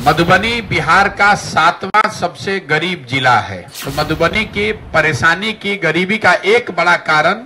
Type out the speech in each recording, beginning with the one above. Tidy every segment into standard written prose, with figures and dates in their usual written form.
मधुबनी बिहार का 7वां सबसे गरीब जिला है। तो मधुबनी की परेशानी की गरीबी का एक बड़ा कारण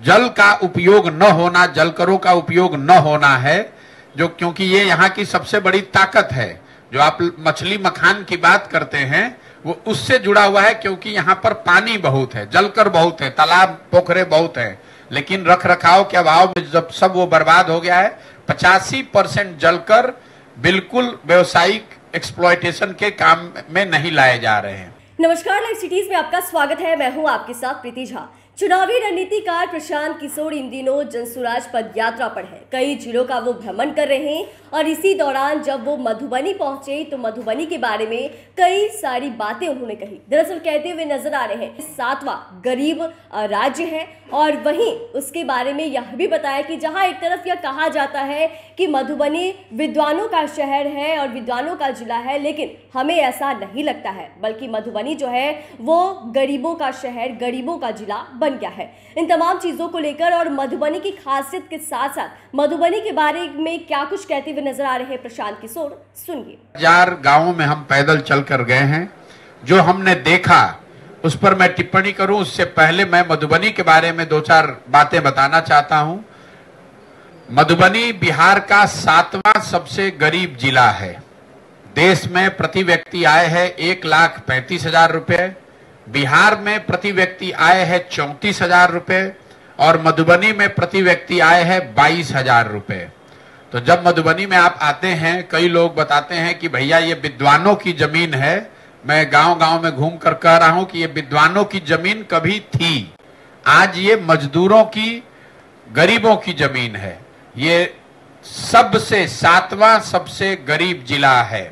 जल का उपयोग न होना, जलकरों का उपयोग न होना है, जो क्योंकि ये यहाँ की सबसे बड़ी ताकत है। जो आप मछली मखान की बात करते हैं वो उससे जुड़ा हुआ है, क्योंकि यहाँ पर पानी बहुत है, जलकर बहुत है, तालाब पोखरे बहुत है, लेकिन रख रखाव के अभाव में जब सब वो बर्बाद हो गया है। 85% जलकर बिल्कुल व्यावसायिक एक्सप्लॉयटेशन के काम में नहीं लाए जा रहे हैं। नमस्कार, लाइव सिटीज में आपका स्वागत है। मैं हूं आपके साथ प्रीति झा। चुनावी रणनीतिकार प्रशांत किशोर इन दिनों जनसुराज पद यात्रा पर है। कई जिलों का वो भ्रमण कर रहे हैं और इसी दौरान जब वो मधुबनी पहुंचे तो मधुबनी के बारे में कई सारी बातें उन्होंने कही। दरअसल कहते हुए नजर आ रहे हैं 7वां गरीब राज्य है और वहीं उसके बारे में यह भी बताया कि जहां एक तरफ यह कहा जाता है कि मधुबनी विद्वानों का शहर है और विद्वानों का जिला है, लेकिन हमें ऐसा नहीं लगता है, बल्कि मधुबनी जो है वो गरीबों का शहर, गरीबों का जिला बन गया है। इन तमाम चीजों को लेकर और मधुबनी की खासियत के साथ साथ मधुबनी के बारे में क्या कुछ कहते हुए नजर आ रहे हैं प्रशांत किशोर, सुनिए। 1000 गांवों में हम पैदल चल कर गए हैं। जो हमने देखा उस पर मैं टिप्पणी करूं उससे पहले मैं मधुबनी के बारे में 2-4 बातें बताना चाहता हूं। मधुबनी बिहार का 7वां सबसे गरीब जिला है। देश में प्रति व्यक्ति आय है 1,35,000 रुपए, बिहार में प्रति व्यक्ति आय है 34,000 रुपए और मधुबनी में प्रति व्यक्ति आय है 22,000 रुपए। तो जब मधुबनी में आप आते हैं, कई लोग बताते हैं कि भैया ये विद्वानों की जमीन है। मैं गांव-गांव में घूम कर कह रहा हूं कि ये विद्वानों की जमीन कभी थी, आज ये मजदूरों की, गरीबों की जमीन है। ये सबसे 7वां सबसे गरीब जिला है।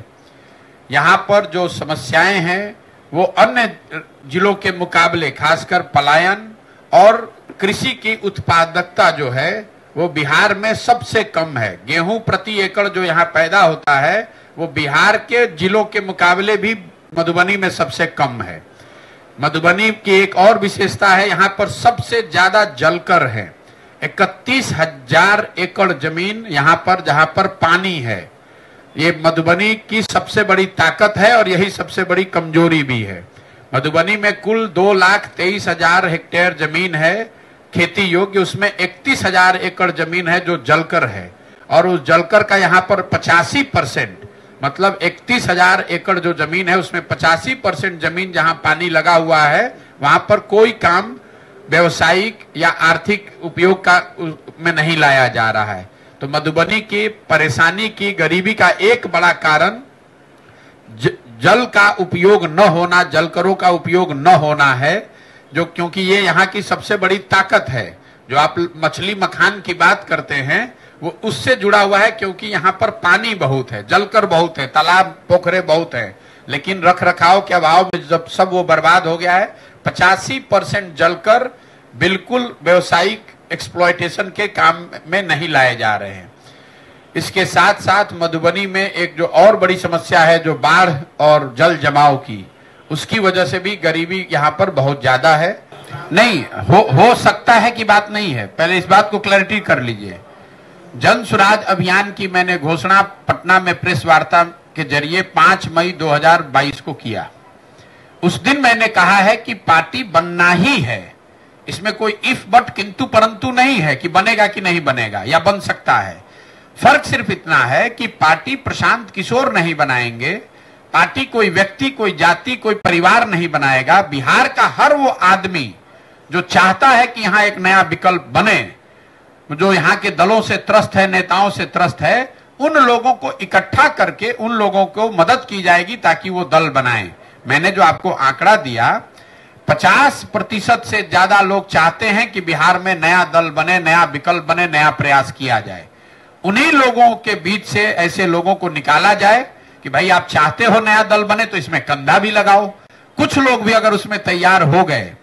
यहाँ पर जो समस्याएं हैं वो अन्य जिलों के मुकाबले, खासकर पलायन और कृषि की उत्पादकता जो है वो बिहार में सबसे कम है। गेहूं प्रति एकड़ जो यहाँ पैदा होता है वो बिहार के जिलों के मुकाबले भी मधुबनी में सबसे कम है। मधुबनी की एक और विशेषता है, यहाँ पर सबसे ज्यादा जलकर है। 31,000 एकड़ जमीन यहाँ पर, जहाँ पर पानी है। ये मधुबनी की सबसे बड़ी ताकत है और यही सबसे बड़ी कमजोरी भी है। मधुबनी में कुल 2,23,000 हेक्टेयर जमीन है खेती योग्य, उसमें 31,000 एकड़ जमीन है जो जलकर है और उस जलकर का यहाँ पर 85%, मतलब 31,000 एकड़ जो जमीन है उसमें 85% जमीन जहां पानी लगा हुआ है वहां पर कोई काम व्यवसायिक या आर्थिक उपयोग का में नहीं लाया जा रहा है। तो मधुबनी की परेशानी की गरीबी का एक बड़ा कारण जल का उपयोग न होना, जलकरों का उपयोग न होना है, जो क्योंकि ये यहाँ की सबसे बड़ी ताकत है। जो आप मछली मखान की बात करते हैं वो उससे जुड़ा हुआ है, क्योंकि यहाँ पर पानी बहुत है, जलकर बहुत है, तालाब पोखरे बहुत है, लेकिन रख रखाव के अभाव में जब सब वो बर्बाद हो गया है। 85% जलकर बिल्कुल व्यावसायिक एक्सप्लॉयटेशन के काम में नहीं लाए जा रहे हैं। इसके साथ साथ मधुबनी में एक जो और बड़ी समस्या है, जो बाढ़ और जल जमाव की, उसकी वजह से भी गरीबी यहाँ पर बहुत ज्यादा है। नहीं हो सकता है कि बात नहीं है, पहले इस बात को क्लैरिटी कर लीजिए। जन सुराज अभियान की मैंने घोषणा पटना में प्रेस वार्ता के जरिए 5 मई 2022 को किया। उस दिन मैंने कहा है कि पार्टी बनना ही है, इसमें कोई इफ बट किंतु परंतु नहीं है कि बनेगा कि नहीं बनेगा या बन सकता है। फर्क सिर्फ इतना है कि पार्टी प्रशांत किशोर नहीं बनाएंगे, पार्टी कोई व्यक्ति, कोई जाति, कोई परिवार नहीं बनाएगा। बिहार का हर वो आदमी जो चाहता है कि यहाँ एक नया विकल्प बने, जो यहाँ के दलों से त्रस्त है, नेताओं से त्रस्त है, उन लोगों को इकट्ठा करके उन लोगों को मदद की जाएगी ताकि वो दल बनाएं। मैंने जो आपको आंकड़ा दिया, 50% से ज्यादा लोग चाहते हैं कि बिहार में नया दल बने, नया विकल्प बने, नया प्रयास किया जाए। उन्हीं लोगों के बीच से ऐसे लोगों को निकाला जाए कि भाई आप चाहते हो नया दल बने तो इसमें कंधा भी लगाओ। कुछ लोग भी अगर उसमें तैयार हो गए,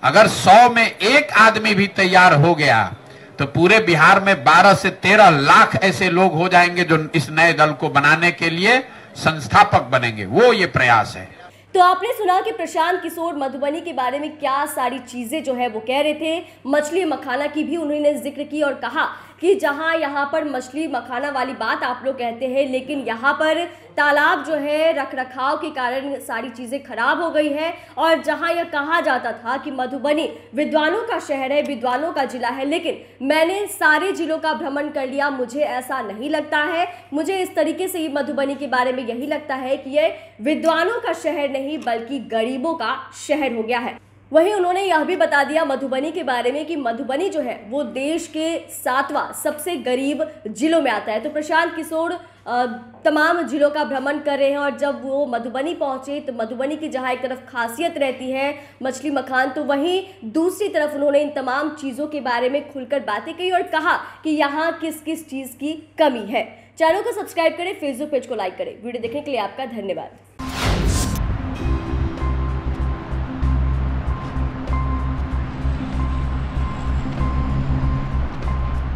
अगर 100 में 1 आदमी भी तैयार हो गया तो पूरे बिहार में 12 से 13 लाख ऐसे लोग हो जाएंगे जो इस नए दल को बनाने के लिए संस्थापक बनेंगे। वो ये प्रयास है। तो आपने सुना कि प्रशांत किशोर मधुबनी के बारे में क्या सारी चीज़ें जो है वो कह रहे थे। मछली मखाना की भी उन्होंने जिक्र की और कहा कि जहां यहाँ पर मछली मखाना वाली बात आप लोग कहते हैं, लेकिन यहाँ पर तालाब जो है रखरखाव के कारण सारी चीज़ें खराब हो गई है। और जहां यह कहा जाता था कि मधुबनी विद्वानों का शहर है, विद्वानों का जिला है, लेकिन मैंने सारे जिलों का भ्रमण कर लिया, मुझे ऐसा नहीं लगता है। मुझे इस तरीके से मधुबनी के बारे में यही लगता है कि यह विद्वानों का शहर नहीं बल्कि गरीबों का शहर हो गया है। वहीं उन्होंने यह भी बता दिया मधुबनी के बारे में कि मधुबनी जो है वो देश के 7वां सबसे गरीब जिलों में आता है। तो प्रशांत किशोर तमाम जिलों का भ्रमण कर रहे हैं और जब वो मधुबनी पहुंचे तो मधुबनी की जहां एक तरफ खासियत रहती है मछली मखान, तो वहीं दूसरी तरफ उन्होंने इन तमाम चीज़ों के बारे में खुलकर बातें कही और कहा कि यहाँ किस किस चीज़ की कमी है। चैनल को सब्सक्राइब करें, फेसबुक पेज को लाइक करें। वीडियो देखने के लिए आपका धन्यवाद।